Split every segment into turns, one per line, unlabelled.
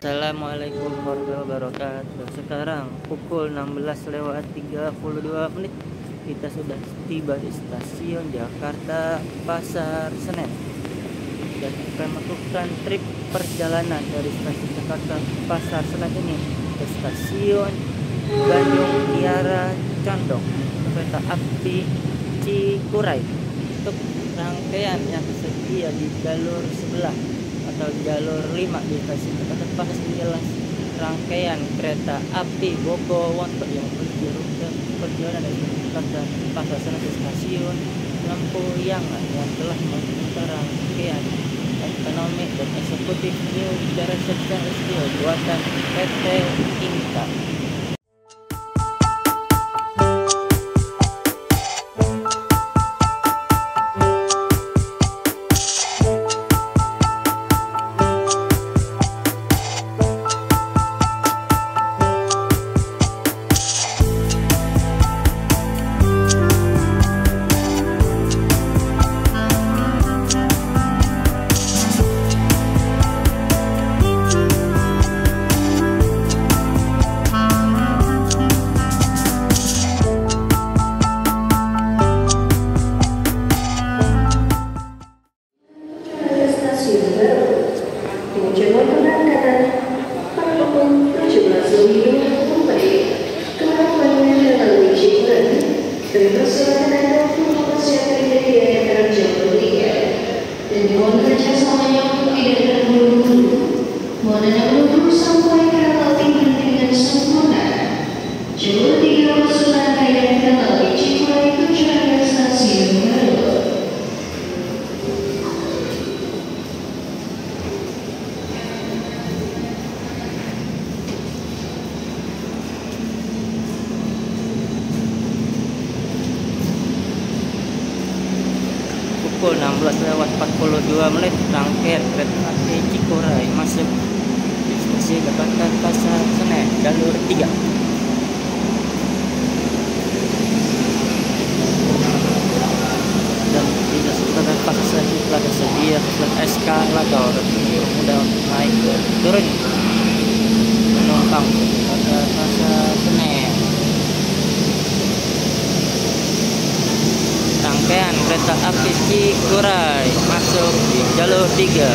Assalamualaikum warahmatullahi wabarakatuh. Sekarang pukul 16:32 kita sudah tiba di stasiun Jakarta Pasar Senen dan akan melakukan trip perjalanan dari stasiun Jakarta Pasar Senen ini ke stasiun Bandung Kiara Condong kereta api Cikuray untuk rangkaian yang tersedia di jalur sebelah atau jalur 5 di stasiun Jakarta Pasar Senen. Rangkaian kereta api Bogo-Wonto yang menuju rute perjalanan dari Jakarta Pasar Senen ke stasiun Lempuyangan yang telah membuka rangkaian ekonomi dan eksekutif New Generation Stainless Steel buatan PT Inka. Pukul 16:42 rangkaian kereta api Cikuray masuk di stasiun Jakarta Pasar Senen jalur 3. Dan di stasiun Jakarta Pasar Senen telah tersedia eskalator mudah naik turun penumpang Jakarta Pasar Senen. Rangkaian kereta api Cikuray masuk di jalur 3.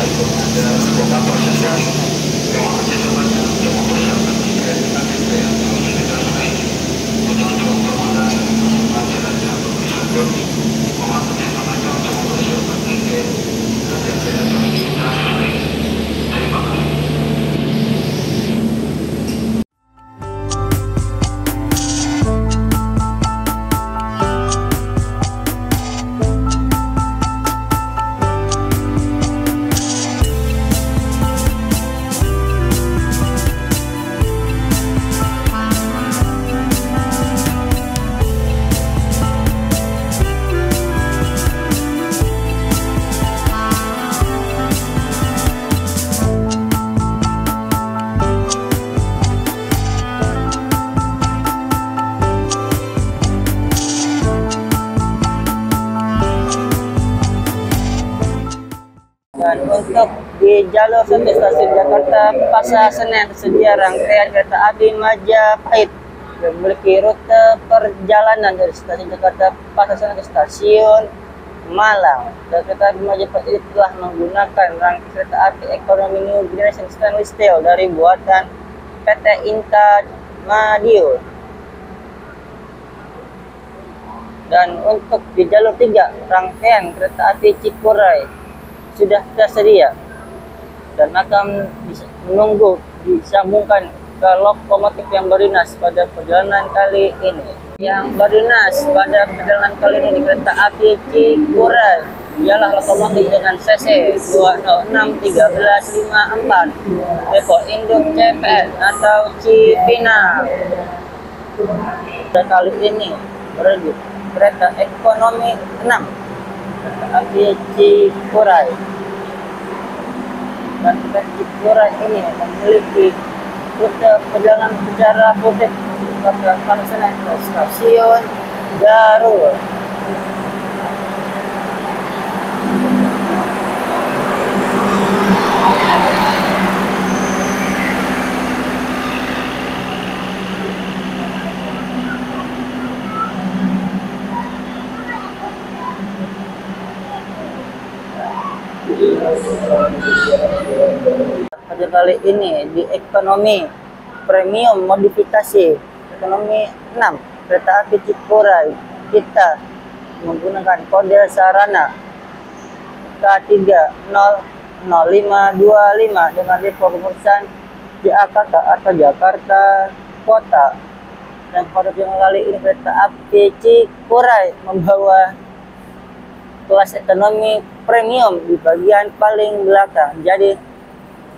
Dan untuk di jalur 1 stasiun Jakarta Pasar Senen tersedia rangkaian kereta api Majapahit yang memiliki rute perjalanan dari stasiun Jakarta Pasar Senen ke stasiun Malang. Dan kereta api Majapahit ini telah menggunakan rangkaian kereta api ekonomi New Generation Stainless Steel dari buatan PT Inka Madiun. Dan untuk di jalur 3 rangkaian kereta api Cikuray sudah tersedia dan akan menunggu disambungkan ke lokomotif yang berdinas pada perjalanan kali ini. Yang berdinas pada perjalanan kali ini di kereta api Cikuray ialah lokomotif dengan cc 206-1354 depo induk CPN atau Cipinang. Dan kali ini berlanjut kereta ekonomi 6 kereta api Cikuray. Dan kereta Cikuray ini memiliki rute perjalanan secara rutin ke stasiun Garut. kali ini di ekonomi premium modifikasi ekonomi 6 kereta api Cikuray, kita menggunakan kode sarana K30525 dengan depo pemeriksaan JAKT atau Jakarta Kota. Dan kode yang kali ini kereta api Cikuray membawa kelas ekonomi premium di bagian paling belakang. Jadi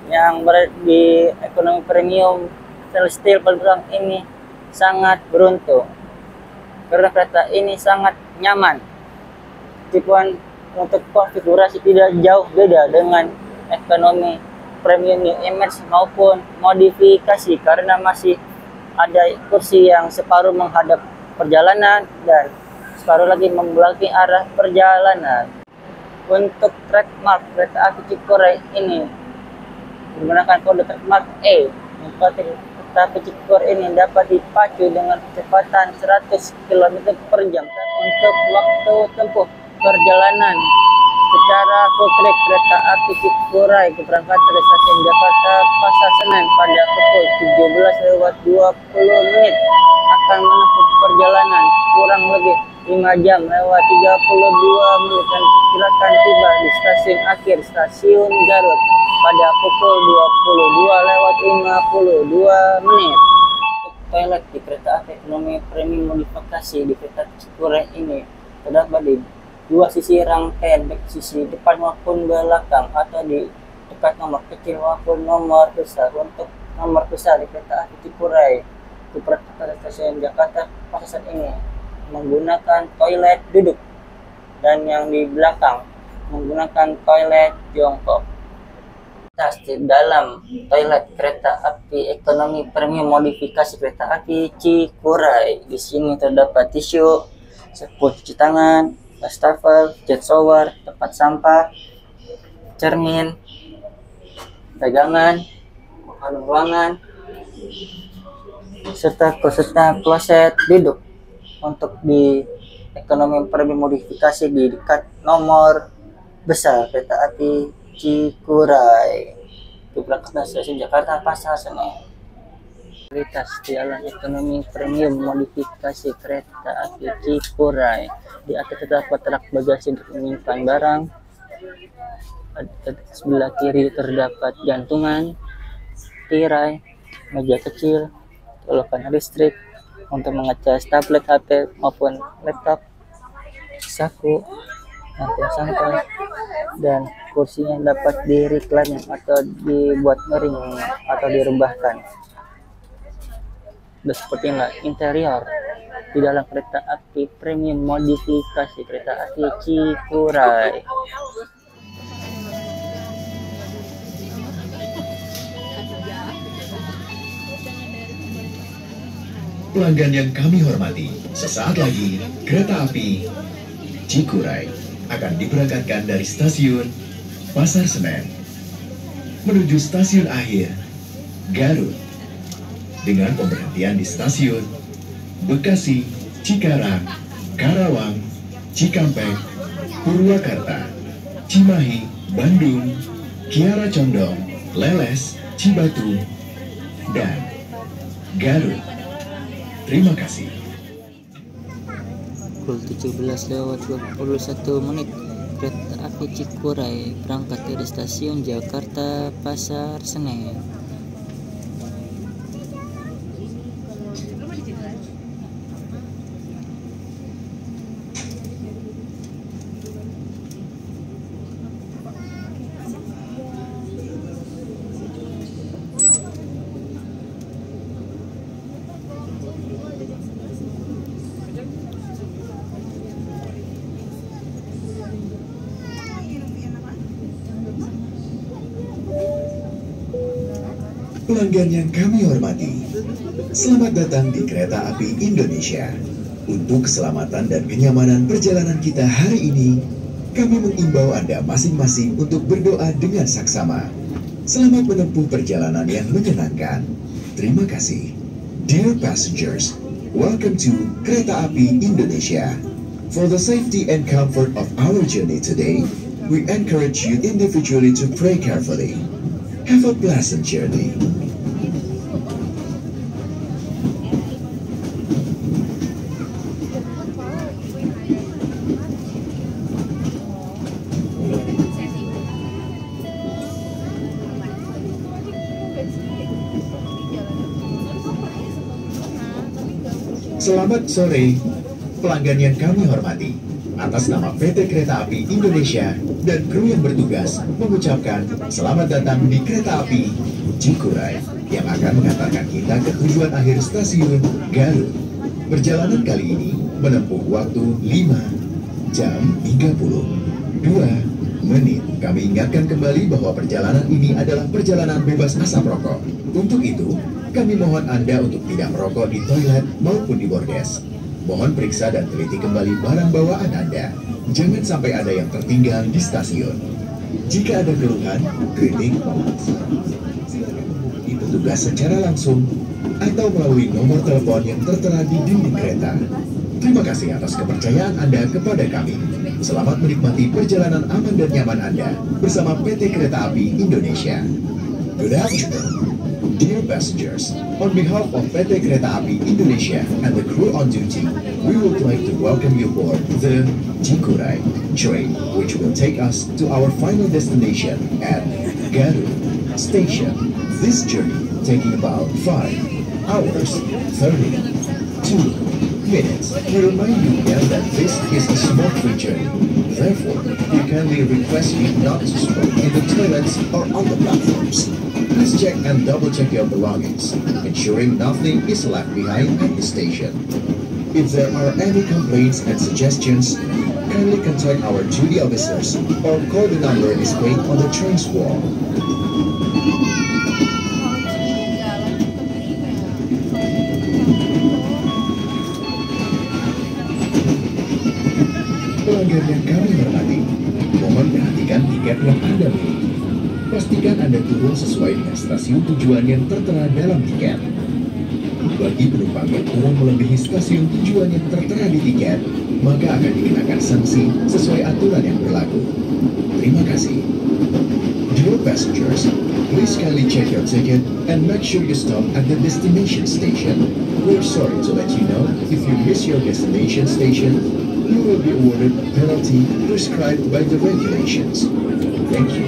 yang berada di ekonomi premium Celestial paling belakang ini sangat beruntung karena kereta ini sangat nyaman. Meskipun untuk konfigurasi tidak jauh beda dengan ekonomi premium New Image maupun modifikasi, karena masih ada kursi yang separuh menghadap perjalanan dan separuh lagi membelakangi arah perjalanan. Untuk trademark kereta api Cikuray ini menggunakan kode trademark E. Kereta api Cikuray ini dapat dipacu dengan kecepatan 100 km per jam. Untuk waktu tempuh perjalanan secara full trip, kereta api Cikuray keberangkatan dari stasiun Jakarta Pasar Senen pada pukul 17:20 akan menempuh perjalanan kurang lebih 5 jam lewat 32 menit dan diperkirakan tiba di stasiun akhir Stasiun Garut pada pukul 22:52. Toilet di kereta api ekonomi premium modifikasi di kereta Cikuray ini terdapat di dua sisi rangkaian, baik sisi depan maupun belakang atau di dekat nomor kecil maupun nomor besar. Untuk nomor besar di kereta api Cikuray diperkirakan stasiun Jakarta Pasar ini menggunakan toilet duduk dan yang di belakang menggunakan toilet jongkok. Di dalam toilet kereta api ekonomi premium modifikasi kereta api Cikuray, di sini terdapat tisu, sabun cuci tangan, wastafel, jet shower, tempat sampah, cermin, dagangan, makanan ruangan, serta kloset duduk. Untuk di ekonomi premium modifikasi di dekat nomor besar kereta api Cikuray diberangkatkan stasiun Jakarta Pasar Senen. Fasilitas di dalam ekonomi premium modifikasi kereta api Cikuray, di atas terdapat rak bagasi untuk menyimpan barang. Di sebelah kiri terdapat gantungan, tirai, meja kecil, colokan listrik untuk mengecas tablet, HP maupun laptop, saku, nanti sampah, dan kursinya dapat di-recline atau dibuat miring atau direbahkan. Dan seperti inilah interior di dalam kereta api premium modifikasi kereta api Cikuray.
Pelanggan yang kami hormati, sesaat lagi kereta api Cikuray akan diberangkatkan dari stasiun Pasar Senen menuju stasiun akhir Garut dengan pemberhentian di stasiun Bekasi, Cikarang, Karawang, Cikampek, Purwakarta, Cimahi, Bandung, Kiara Condong, Leles, Cibatu, dan Garut. Terima kasih.
Pukul 17:21 kereta api Cikuray berangkat dari stasiun Jakarta Pasar Senen.
Pelanggan yang kami hormati, selamat datang di Kereta Api Indonesia. Untuk keselamatan dan kenyamanan perjalanan kita hari ini, kami mengimbau Anda masing-masing untuk berdoa dengan saksama. Selamat menempuh perjalanan yang menyenangkan. Terima kasih. Dear passengers, welcome to Kereta Api Indonesia. For the safety and comfort of our journey today, we encourage you individually to pray carefully. Have a pleasant journey. Selamat sore, pelanggan yang kami hormati. Atas nama PT Kereta Api Indonesia dan kru yang bertugas mengucapkan selamat datang di Kereta Api Cikuray yang akan mengantarkan kita ke tujuan akhir stasiun Garut. Perjalanan kali ini menempuh waktu 5 jam 32 menit. Kami ingatkan kembali bahwa perjalanan ini adalah perjalanan bebas asap rokok. Untuk itu, kami mohon Anda untuk tidak merokok di toilet maupun di bordes. Mohon periksa dan teliti kembali barang bawaan Anda. Jangan sampai ada yang tertinggal di stasiun. Jika ada keluhan, kritik, silakan menghubungi petugas secara langsung atau melalui nomor telepon yang tertera di dinding kereta. Terima kasih atas kepercayaan Anda kepada kami. Selamat menikmati perjalanan aman dan nyaman Anda bersama PT Kereta Api Indonesia. Good afternoon. Dear passengers, on behalf of PT Kereta Api Indonesia and the crew on duty, we would like to welcome you aboard the Cikuray train, which will take us to our final destination at Garut Station. This journey taking about 5 hours 32 minutes. We remind you again that this is a smoke-free journey. Therefore, we kindly request you not to smoke in the toilets or on the platforms. Please check and double-check your belongings, ensuring nothing is left behind at the station. If there are any complaints and suggestions, kindly contact our duty officers or call the number displayed on the train's wall. Pelanggan yang kami hormati, mohon perhatikan tiket yang Anda miliki. Pastikan Anda turun sesuai dengan stasiun tujuan yang tertera dalam tiket. Bagi penumpang yang turun melebihi stasiun tujuan yang tertera di tiket, maka akan dikenakan sanksi sesuai aturan yang berlaku. Terima kasih. Dear passengers, please kindly check your ticket and make sure you stop at the destination station. We're sorry to let you know if you miss your destination station, you will be awarded a penalty prescribed by the regulations. Thank you.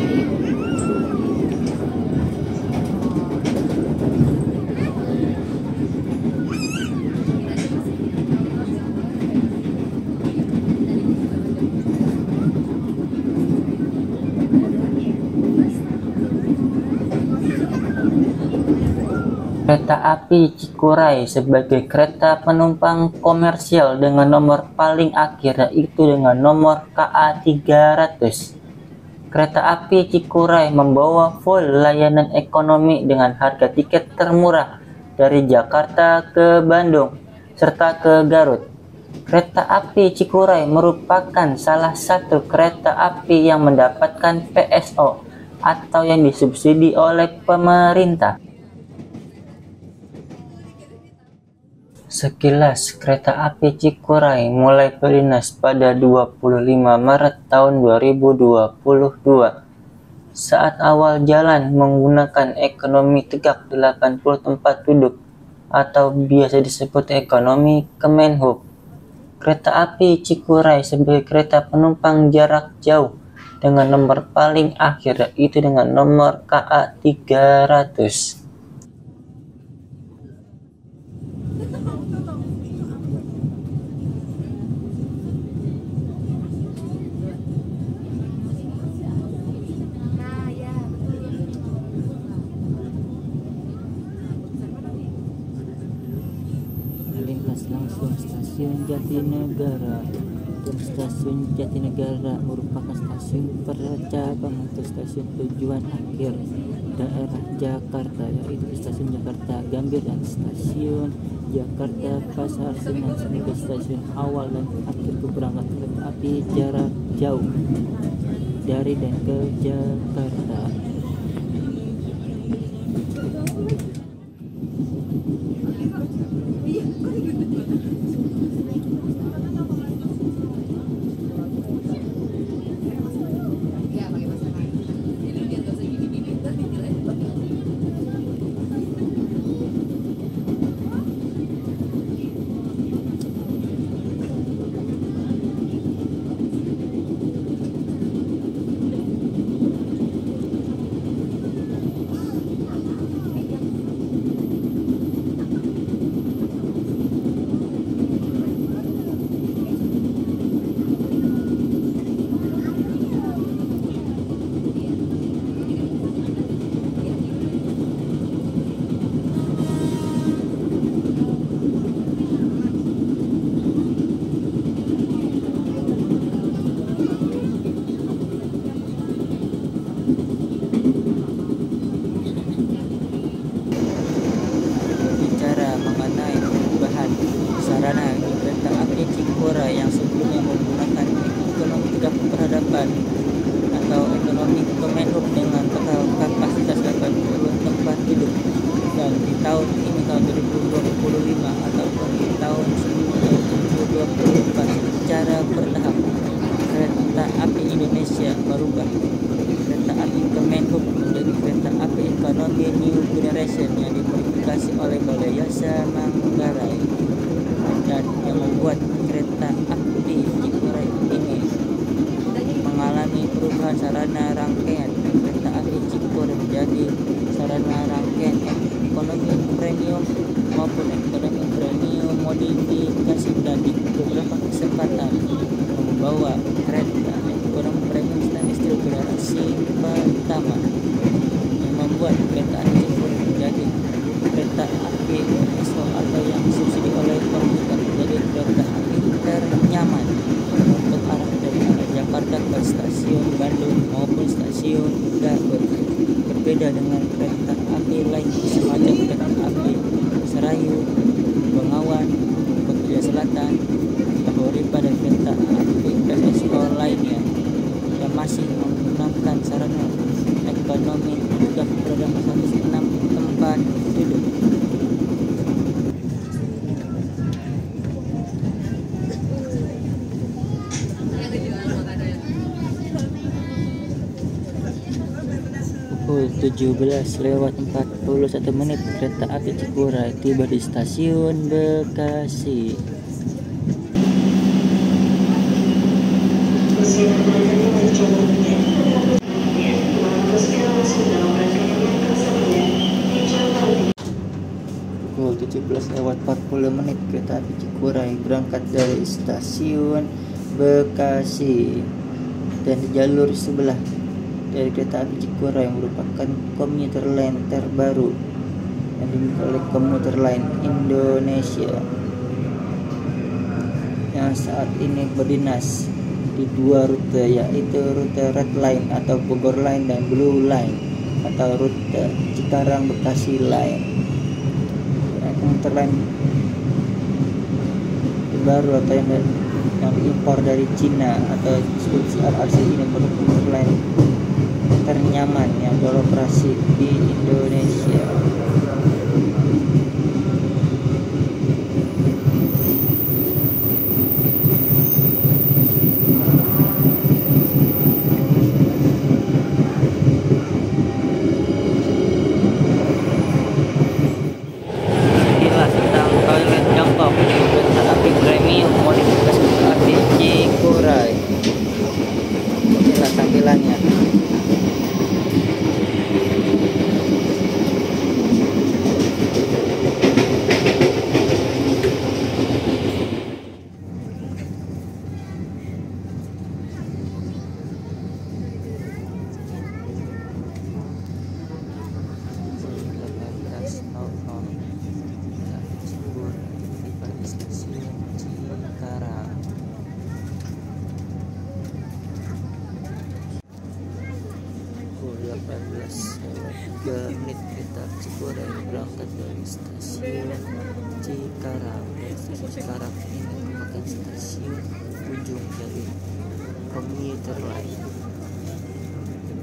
Kereta api Cikuray sebagai kereta penumpang komersial dengan nomor paling akhir yaitu dengan nomor KA 300. Kereta api Cikuray membawa full layanan ekonomi dengan harga tiket termurah dari Jakarta ke Bandung serta ke Garut. Kereta api Cikuray merupakan salah satu kereta api yang mendapatkan PSO atau yang disubsidi oleh pemerintah. Sekilas, kereta api Cikuray mulai berdinas pada 25 Maret tahun 2022. Saat awal jalan menggunakan ekonomi tegak 80 tempat duduk atau biasa disebut ekonomi Kemenhub. Kereta api Cikuray sebagai kereta penumpang jarak jauh dengan nomor paling akhir yaitu dengan nomor KA 300. Melintas langsung stasiun Jatinegara. Dan stasiun Jatinegara merupakan stasiun percabang untuk stasiun tujuan akhir daerah Jakarta, yaitu stasiun Jakarta Gambir dan stasiun Jakarta Pasar Senen sebagai stasiun awal dan akhir keberangkatan kereta api jarak jauh dari dan ke Jakarta. tahun ini tahun 2025 ataupun di tahun 2024 secara bertahap. Kereta api Indonesia berubah. Kereta api Kemenhub menjadi kereta api ekonomi New Generation yang dimodifikasi oleh Balai Jasa Manggarai, dan yang membuat kereta api Cikuray ini mengalami perubahan sarana rangkaian. Kereta api Cikuray menjadi sarana rangkaian ekonomi premium maupun ekonomi premium modifikasi, dan di beberapa kesempatan membawa kereta ekonomi premium stainless steel generasi pertama yang membuat kereta api Cikuray menjadi kereta api ESO atau yang disubsidi oleh pemerintah, menjadi kereta api ternyaman untuk dari arah Jakarta ke stasiun Bandung maupun stasiun Garut. Berbeda dengan kereta api lain semacam kereta api Serayu, Bengawan, Kota Selatan, atau pada kereta api PSO lainnya yang masih menggunakan sarana ekonomi sudah berada 106 tempat duduk. Pukul 17:41 kereta api Cikuray tiba di stasiun Bekasi. Pukul 17:40 kereta api Cikuray berangkat dari stasiun Bekasi, dan di jalur sebelah dari kereta api Cikuray yang merupakan komuter lain terbaru yang dimiliki oleh Komuter Line Indonesia yang saat ini berdinas di dua rute, yaitu rute Red Line atau Bogor Line dan Blue Line atau rute Cikarang Bekasi Line. Komuter Line baru atau yang diimpor dari Cina atau disebut CRRC ini merupakan komuter line ternyaman yang beroperasi di Indonesia. Tampilannya. Menit kereta Cikuray berangkat dari stasiun Cikarang. Stasiun Cikarang ini merupakan stasiun ujung dari komuter lain.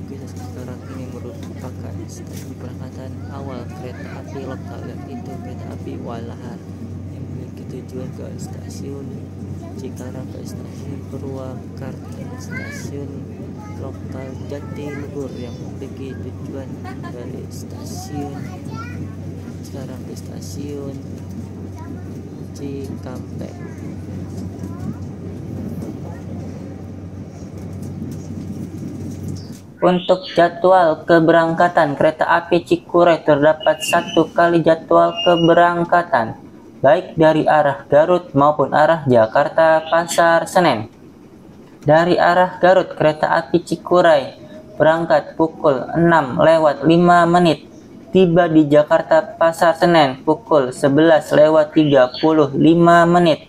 Stasiun Cikarang ini merupakan stasiun keberangkatan awal kereta api lokal, yaitu kereta api Walahar yang memiliki tujuan ke stasiun Cikarang, ke stasiun Purwakarta, stasiun lokal Jatiluhur yang memiliki tujuan dari stasiun Cikarang ke stasiun Cikampek. Untuk jadwal keberangkatan kereta api Cikuray terdapat 1 kali jadwal keberangkatan, baik dari arah Garut maupun arah Jakarta Pasar Senen. Dari arah Garut, kereta api Cikuray berangkat pukul 6:05, tiba di Jakarta Pasar Senen pukul 11:35.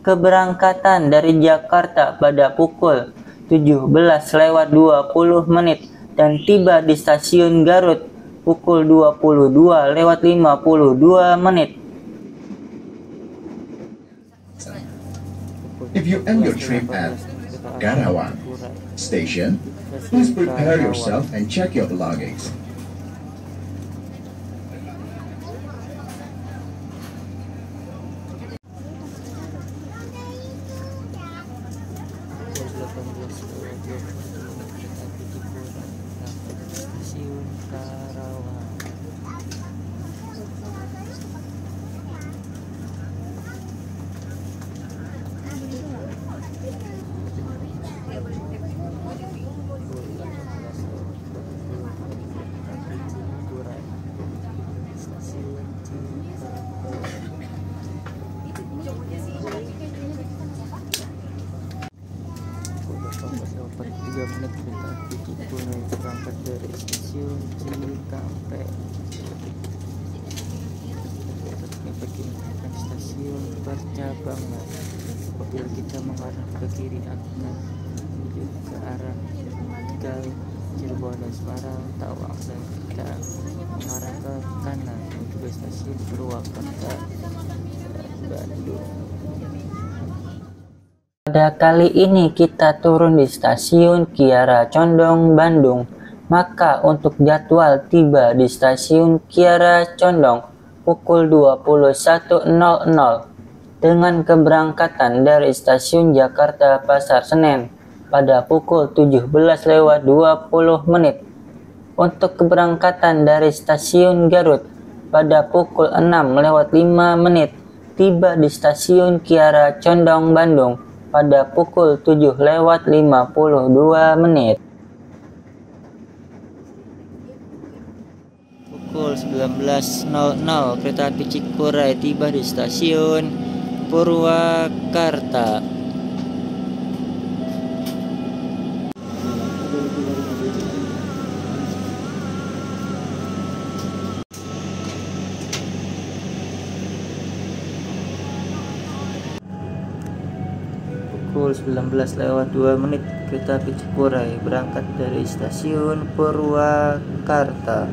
Keberangkatan dari Jakarta pada pukul 17:20 dan tiba di stasiun Garut pukul 22:52.
If you end your trip at Karawang Station, please prepare yourself and check your belongings.
stasiun Cikampek. Tepatnya bagian stasiun Percabangan. Apabila kita mengarah ke kiri akan menuju ke arah Tegal, Cirebon dan Semarang, Tawang, dan kita mengarah ke kanan menuju ke stasiun Purwakarta dan Bandung. Pada kali ini kita turun di stasiun Kiara Condong, Bandung. Maka untuk jadwal tiba di stasiun Kiara Condong pukul 21.00 dengan keberangkatan dari stasiun Jakarta Pasar Senen pada pukul 17.20. Untuk keberangkatan dari stasiun Garut pada pukul 6.05, tiba di stasiun Kiara Condong, Bandung pada pukul 7.52. Pukul 19.00 kereta api Cikuray tiba di stasiun Purwakarta. Pukul 19.02 kereta api Cikuray berangkat dari stasiun Purwakarta.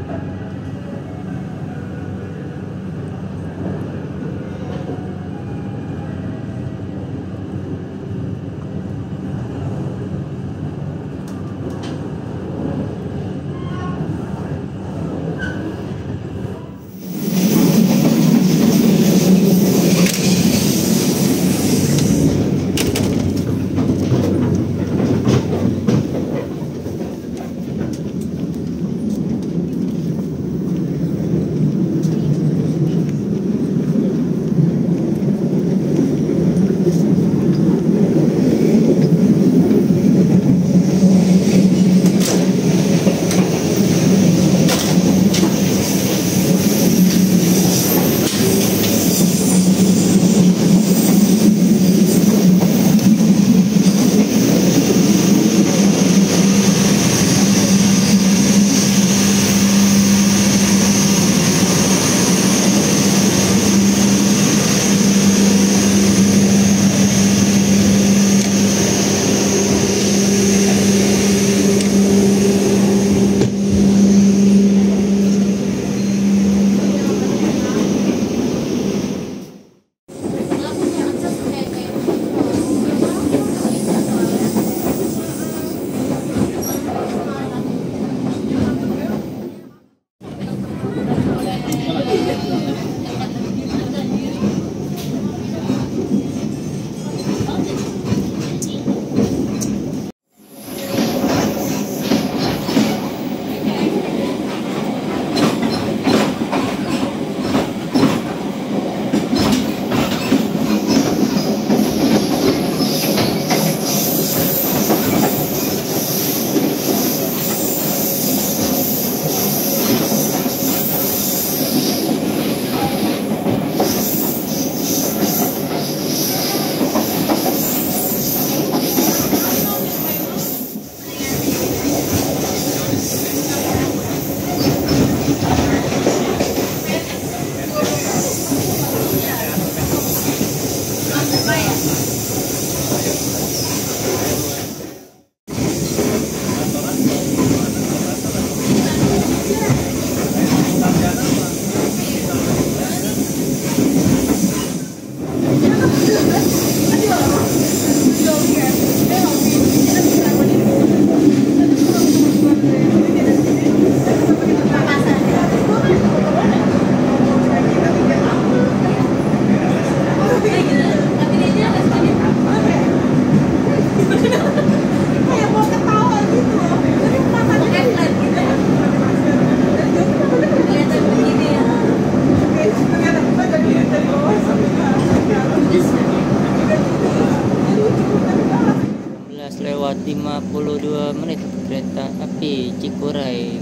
lewat 52 kereta api Cikuray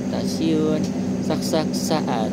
stasiun Saksak Saat.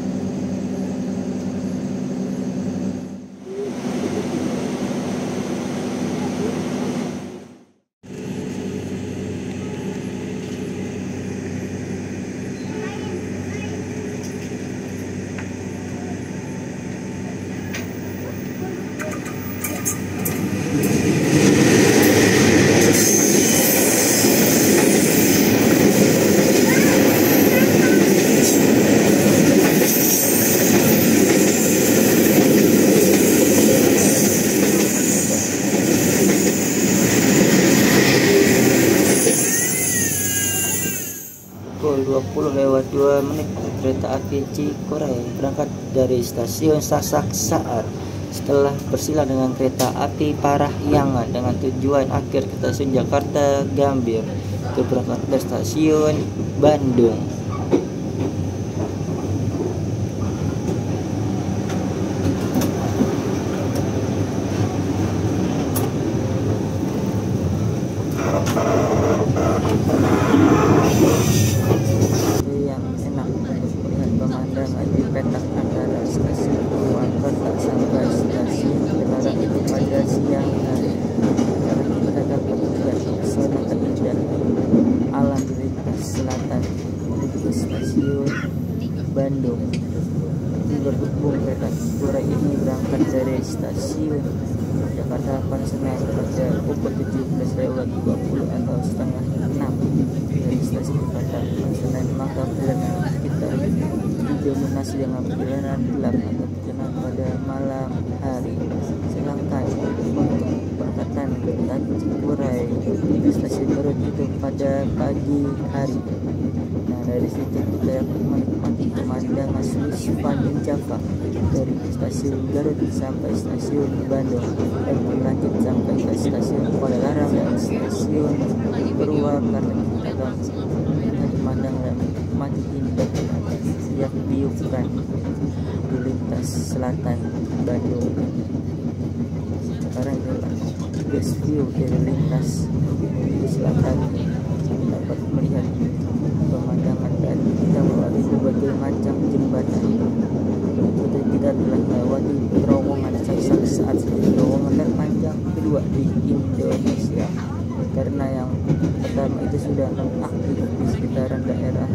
api Cikuray berangkat dari stasiun Sasak Saar setelah bersila dengan kereta api Parahyangan dengan tujuan akhir ke stasiun Jakarta Gambir ke berangkat dari stasiun Bandung. Yang enak untuk melihat pemandangan di petak antara stasiun Purwakarta sampai stasiun Cikarang itu pada siang hari. Karena kita dapat melihat pesona keindahan alam di lintas selatan menuju ke stasiun Bandung. Berhubung kereta Cikuray ini berangkat dari stasiun Jakarta Pansenan pada pukul 17.20 atau setengah 6 dari stasiun Jakarta Pansenan, maka perjalanan kita didominasi dengan perjalanan gelap atau perjalanan pada malam hari. Sedangkan untuk berangkatan kereta Cikuray di stasiun Garut itu pada pagi hari. Nah, dari situ kita dapat menikmati pemandangan seluruh sepanjang Java dari stasiun Garut sampai stasiun Bandung dan berlanjut sampai ke stasiun Padalarang dan stasiun Purwakarta. Kita akan melihat pemandangan dan menikmati indah yang ditiupkan di lintas selatan Bandung. Sekarang adalah best view dari lintas di selatan, dapat melihat pemandangan dan kita melalui berbagai macam jembatan. Kita telah melewati terowongan Sasak Saat, terowongan terpanjang kedua di Indonesia, karena yang pertama itu sudah aktif di sekitaran daerah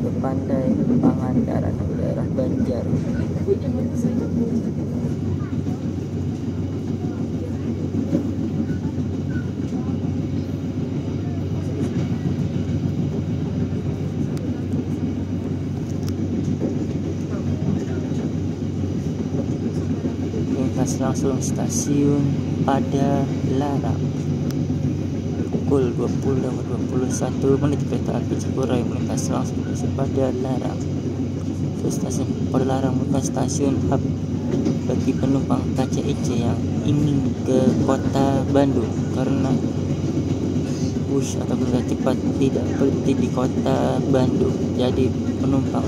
ke pantai Pangandaran, daerah Banjar. Lintas langsung stasiun Padalarang pukul 20.21 kereta api Cikuray melintas langsung di Padalarang. Stasiun Padalarang bukan stasiun hub bagi penumpang KCIC yang ingin ke kota Bandung, karena bus atau kereta cepat tidak berhenti di kota Bandung. Jadi penumpang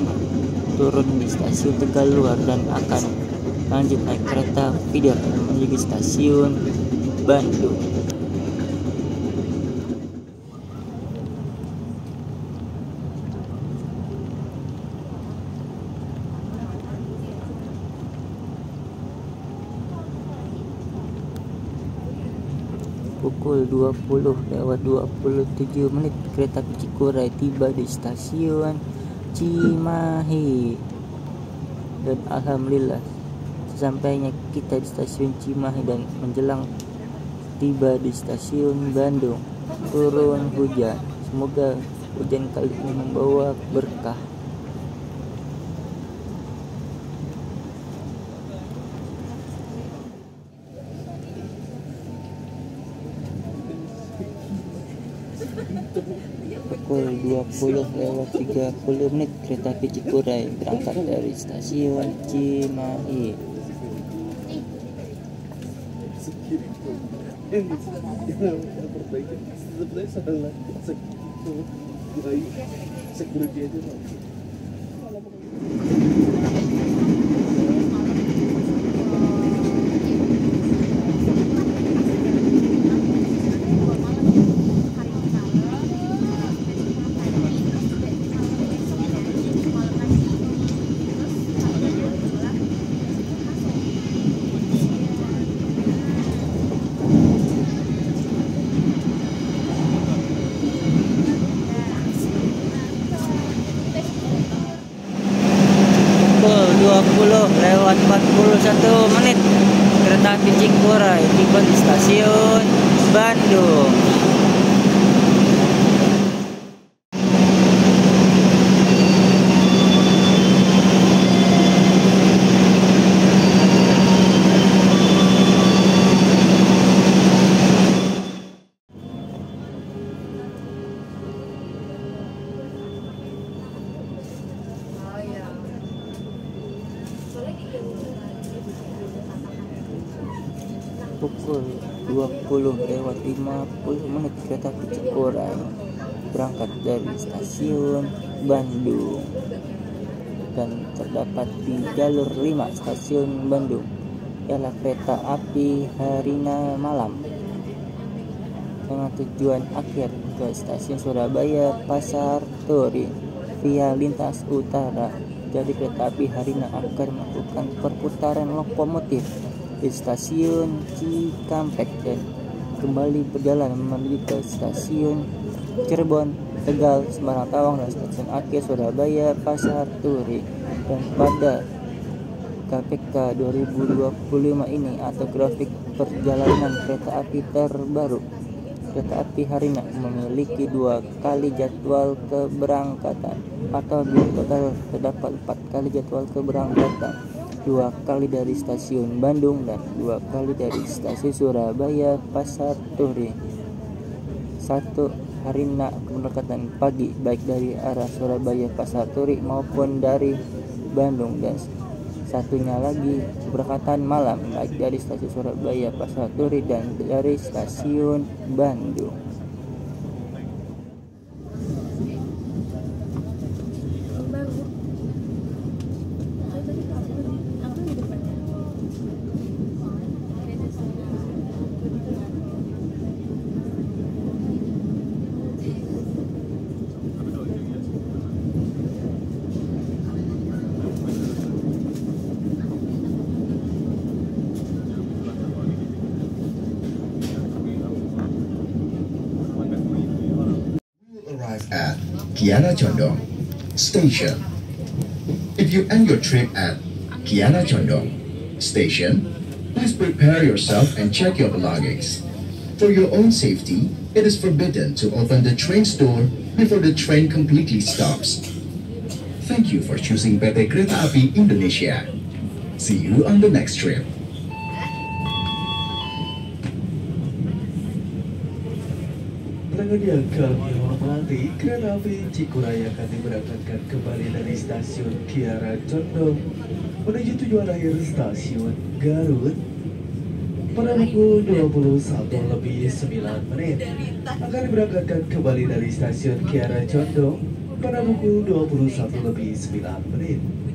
turun di stasiun Tegaluar dan akan lanjut naik kereta feeder menuju stasiun Bandung. Pukul 20.27 kereta api Cikuray tiba di stasiun Cimahi, dan alhamdulillah sesampainya kita di stasiun Cimahi dan menjelang tiba di stasiun Bandung, turun hujan. Semoga hujan kali ini membawa berkah. Pukul 20.30 kereta api Cikuray berangkat dari stasiun Cimahi. Pukul 20.41 kereta api Cikuray tiba di stasiun Bandung. pukul 20:50 kereta api Cikuray berangkat dari stasiun Bandung dan terdapat di jalur 5 stasiun Bandung ialah kereta api Harina Malam dengan tujuan akhir ke stasiun Surabaya Pasar Turi via lintas utara. Jadi kereta api Harina akan melakukan perputaran lokomotif di stasiun Cikampek dan kembali berjalan menuju ke stasiun Cirebon, Tegal, Semarang Tawang dan stasiun akhir Surabaya Pasar Turi. Dan pada KPK 2025 ini atau grafik perjalanan kereta api terbaru, kereta api Harina memiliki 2 kali jadwal keberangkatan atau di total terdapat 4 kali jadwal keberangkatan, 2 kali dari stasiun Bandung dan 2 kali dari stasiun Surabaya Pasar Turi. 1 Harina keberangkatan pagi baik dari arah Surabaya Pasar Turi maupun dari Bandung, dan satunya lagi keberangkatan malam baik dari stasiun Surabaya Pasar Turi dan dari stasiun Bandung.
Arrive at Kiara Condong Station. If you end your trip at Kiara Condong Station, please prepare yourself and check your belongings. For your own safety, it is forbidden to open the train door before the train completely stops. Thank you for choosing PT Kereta Api Indonesia. See you on the next trip.
Yang kami hormati, kereta api Cikuray akan diberangkatkan kembali dari stasiun Kiara Condong menuju tujuan akhir stasiun Garut pada pukul 21:09 akan diberangkatkan kembali dari stasiun Kiara Condong pada pukul 21:09.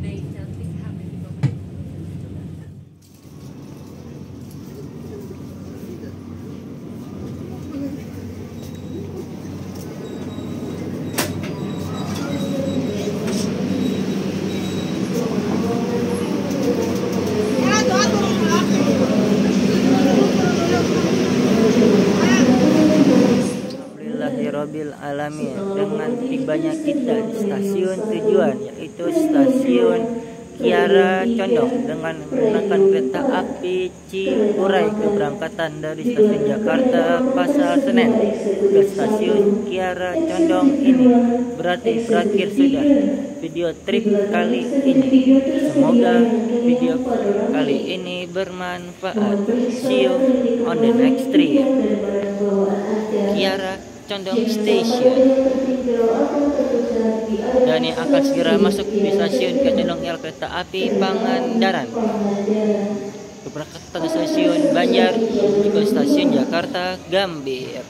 Alhamdulillahirabbil alamin, dengan tibanya kita di stasiun tujuan yaitu stasiun Kiara Condong dengan menggunakan kereta api Cikuray keberangkatan dari stasiun Jakarta Pasar Senen ke stasiun Kiara Condong ini berarti berakhir sudah video trip kali ini. Semoga video kali ini bermanfaat. See you on the next trip. Kiara Condong Station, dan yang akan segera masuk di stasiun Kiara Condong ialah kereta api Pangandaran keberangkatan dari stasiun Banjar ke stasiun Jakarta Gambir.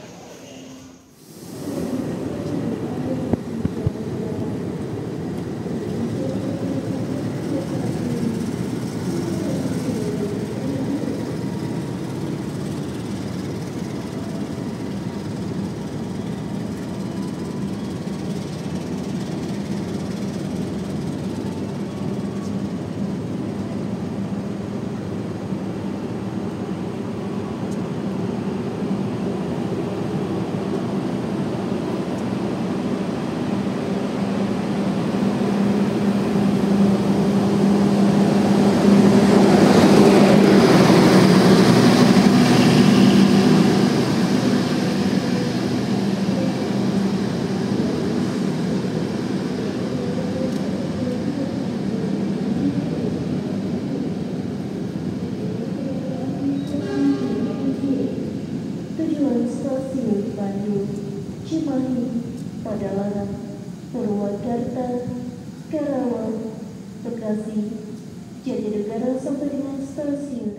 Stasiun Bandung, Cimahi, Padalarang, Purwakarta, Karawang, Bekasi, Jatinegara sampai dengan stasiun